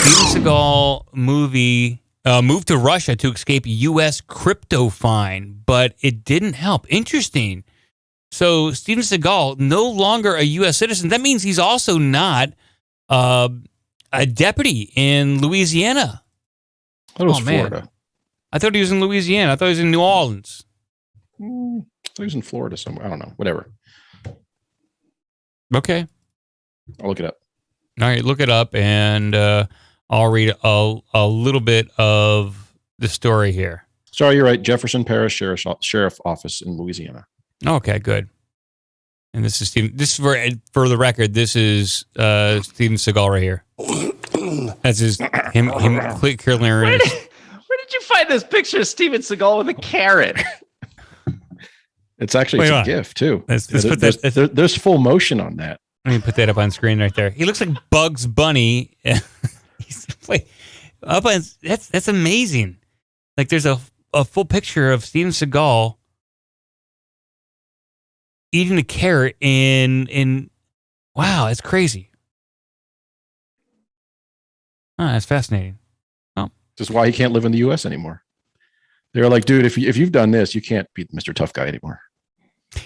Steven Seagal movie moved to Russia to escape U.S. crypto fine, but it didn't help. Interesting. So Steven Seagal, no longer a U.S. citizen. That means he's also not a deputy in Louisiana. I thought it was Florida. I thought he was in Louisiana. I thought he was in New Orleans. I thought he was in Florida somewhere. I don't know. Whatever. Okay. I'll look it up. All right, look it up, and I'll read a little bit of the story here. Sorry, you're right. Jefferson Parish Sheriff Office in Louisiana. Okay, good. And this is Steven. This is for the record. This is Steven Seagal right here. That's him clearly. Where did you find this picture of Steven Seagal with a carrot? It's actually a GIF too. There's full motion on that. Let me put that up on screen right there. He looks like Bugs Bunny. That's amazing. Like there's a full picture of Steven Seagal eating a carrot in wow, that's crazy. Oh, that's fascinating. Oh. This is why he can't live in the U.S. anymore. They're like, dude, if you've done this, you can't be Mr. Tough Guy anymore.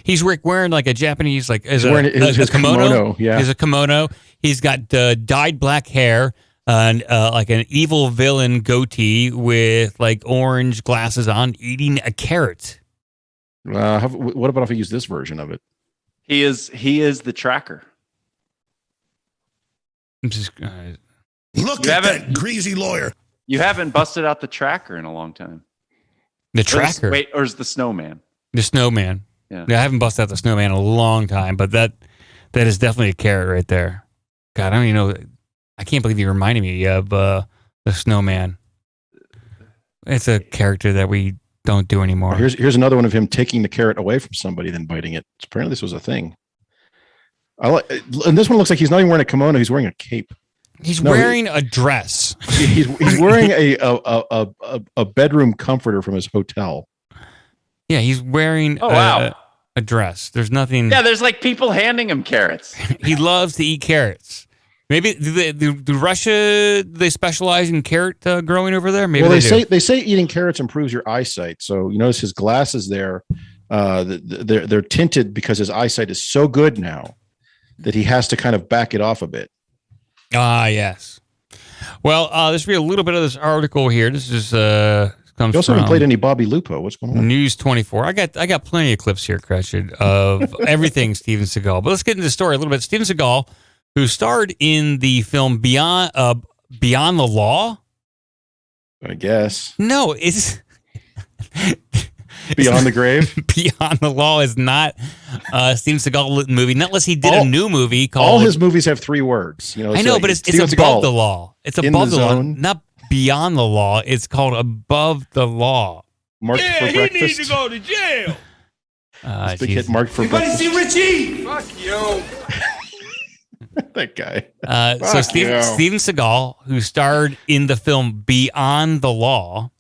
He's wearing like a Japanese, like his kimono. Yeah, he's a kimono. He's got dyed black hair and like an evil villain goatee with like orange glasses on, eating a carrot. What about if I use this version of it? He is the tracker. Look at that greasy lawyer. You haven't busted out the tracker in a long time. The tracker? Or is the snowman? The snowman. Yeah, I haven't busted out the snowman in a long time, but that is definitely a carrot right there. God, I don't even know. I can't believe you reminded me of the snowman. It's a character that we don't do anymore. Here's another one of him taking the carrot away from somebody, then biting it. Apparently, this was a thing. And this one looks like he's not even wearing a kimono; he's wearing a cape. He's wearing a dress. He's wearing a bedroom comforter from his hotel. Yeah, he's wearing a dress. There's nothing. Yeah, there's like people handing him carrots. He loves to eat carrots. Maybe do Russia? Do they specialize in carrot growing over there? Maybe they say eating carrots improves your eyesight. So you notice his glasses there. They're tinted because his eyesight is so good now that he has to kind of back it off a bit. Ah, yes. Well, let's read a little bit of this article here. This is comes you also from haven't played any Bobby Lupo. What's going on? News 24. I got plenty of clips here, Cratchit, of everything Steven Seagal. But let's get into the story a little bit. Steven Seagal, who starred in the film Beyond the Law. I guess. No, it's Beyond the Grave. Beyond the Law is not Steven Seagal movie. Not unless he did a new movie called. All his movies have 3 words. I know, but it's above the law. It's above the law, not beyond the law. It's called Above the Law. Marked for breakfast. He needs to go to jail. Big hit marked for breakfast. See Richie? Fuck you. That guy. So Steven Seagal, who starred in the film Beyond the Law,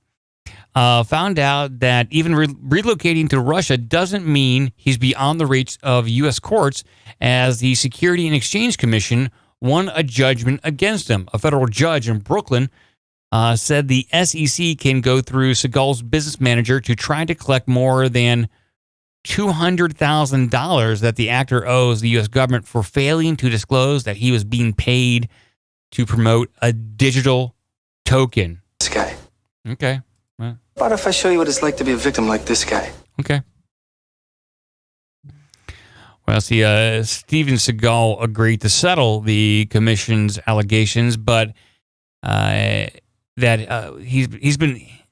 found out that even relocating to Russia doesn't mean he's beyond the reach of U.S. courts, as the Security and Exchange Commission won a judgment against him. A federal judge in Brooklyn said the SEC can go through Seagal's business manager to try to collect more than $200,000 that the actor owes the U.S. government for failing to disclose that he was being paid to promote a digital token. This guy. Okay. How about if I show you what it's like to be a victim like this guy? Okay. Well, see, Steven Seagal agreed to settle the commission's allegations, but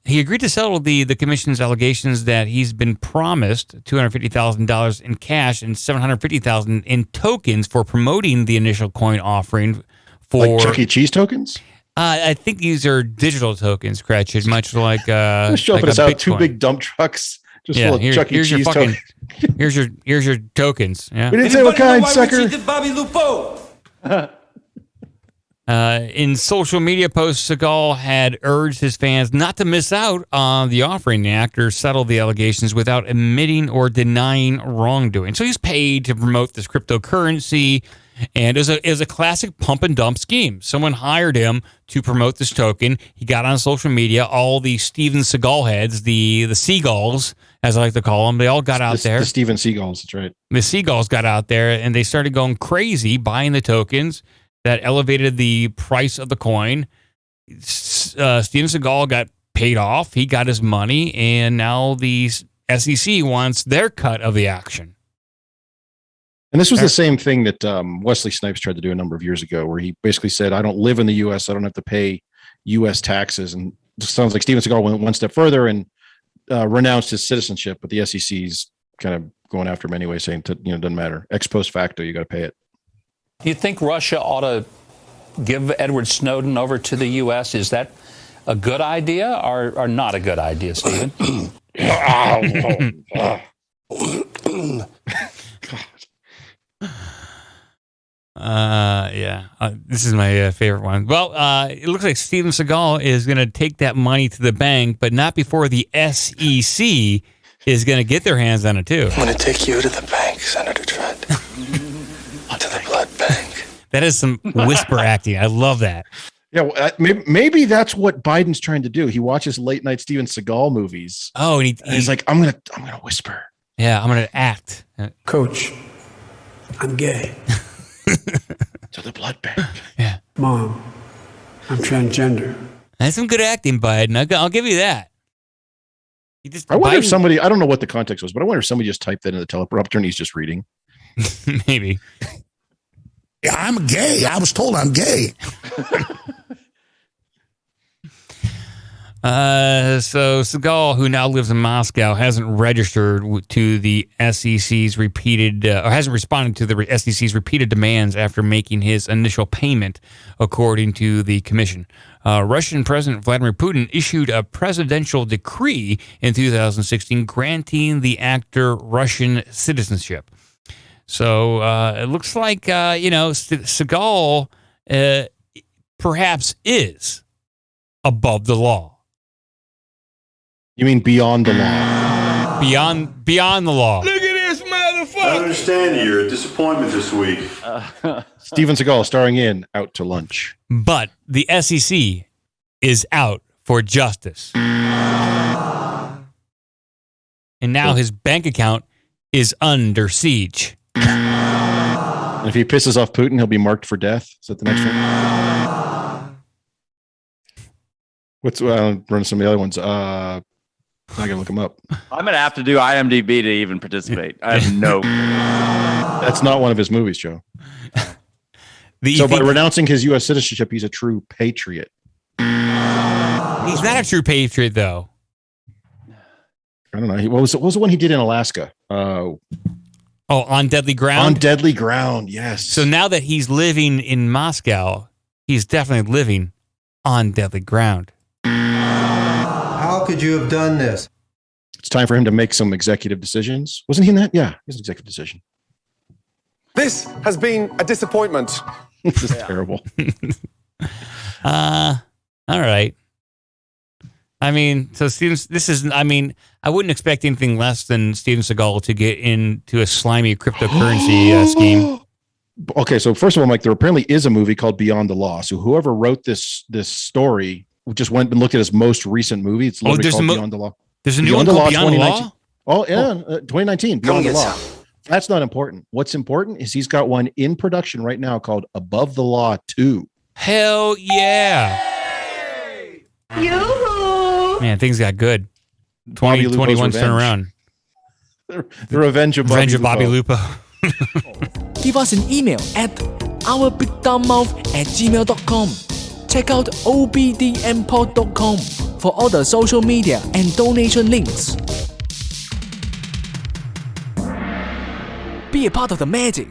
he agreed to settle the commission's allegations that he's been promised $250,000 in cash and $750,000 in tokens for promoting the initial coin offering for like Chuck E. Cheese tokens. I think these are digital tokens, Cratchit, much like show up at us out 2 big dump trucks just full of Chuck E. Cheese tokens. Here's your tokens. Yeah. We didn't say what kind, sucker. Bobby Lupo. In social media posts, Seagal had urged his fans not to miss out on the offering. The actor settled the allegations without admitting or denying wrongdoing. So he's paid to promote this cryptocurrency, and it was a classic pump and dump scheme. Someone hired him to promote this token. He got on social media. All the Steven Seagal heads, the Seagulls, as I like to call them, they all got out there. The Steven Seagulls, that's right. The Seagulls got out there, and they started going crazy, buying the tokens. That elevated the price of the coin. Steven Seagal got paid off. He got his money, and now the SEC wants their cut of the action. And this was the same thing that Wesley Snipes tried to do a number of years ago, where he basically said, I don't live in the U.S., I don't have to pay U.S. taxes. And it sounds like Steven Seagal went one step further and renounced his citizenship, but the SEC's kind of going after him anyway, saying, doesn't matter. Ex post facto, you got to pay it. Do you think Russia ought to give Edward Snowden over to the U.S.? Is that a good idea or not a good idea, Stephen? This is my favorite one. Well, it looks like Steven Seagal is going to take that money to the bank, but not before the SEC is going to get their hands on it, too. I'm going to take you to the bank, Senator Trent. To the blood bank. That is some whisper acting. I love that. Yeah, well, maybe that's what Biden's trying to do. He watches late night Steven Seagal movies. Oh, and he's like, I'm gonna whisper. Yeah, I'm gonna act. Coach, I'm gay. To the blood bank. Yeah. Mom, I'm transgender. That's some good acting, Biden. I'll give you that. I wonder if somebody, I don't know what the context was, but I wonder if somebody just typed that in the teleprompter and he's just reading. Maybe. Yeah, I'm gay. I was told I'm gay. So Seagal, who now lives in Moscow, hasn't registered to the SEC's repeated, or hasn't responded to the SEC's repeated demands after making his initial payment, according to the commission. Russian President Vladimir Putin issued a presidential decree in 2016 granting the actor Russian citizenship. So it looks like, Seagal perhaps is above the law. You mean beyond the law? Beyond the law. Look at this motherfucker. I understand you're a disappointment this week. Steven Seagal starring in Out to Lunch. But the SEC is out for justice. And now his bank account is under siege. And if he pisses off Putin, he'll be marked for death. Is that the next one? What's running some of the other ones? I gotta look them up. I'm gonna have to do IMDb to even participate. I have no. That's not one of his movies, Joe. By renouncing his U.S. citizenship, he's a true patriot. He's not a true patriot, though. I don't know. What was the one he did in Alaska? On Deadly Ground? On Deadly Ground, yes. So now that he's living in Moscow, he's definitely living on deadly ground. How could you have done this? It's time for him to make some executive decisions. Wasn't he in that? Yeah, he's an executive decision. This has been a disappointment. This is terrible. All right. I mean, so I wouldn't expect anything less than Steven Seagal to get into a slimy cryptocurrency scheme. Okay, so first of all, Mike, there apparently is a movie called Beyond the Law. So whoever wrote this story just went and looked at his most recent movie. It's literally called Beyond the Law. There's a new one called Beyond the Law? Oh, yeah, 2019, Beyond the Law. That's not important. What's important is he's got one in production right now called Above the Law 2. Hell yeah. Yoo-hoo! Man, things got good. 2021's turn around. The Revenge of Bobby Lupo. Give us an email at ourbigdumbmouth@gmail.com. Check out obdmpod.com for all the social media and donation links. Be a part of the magic.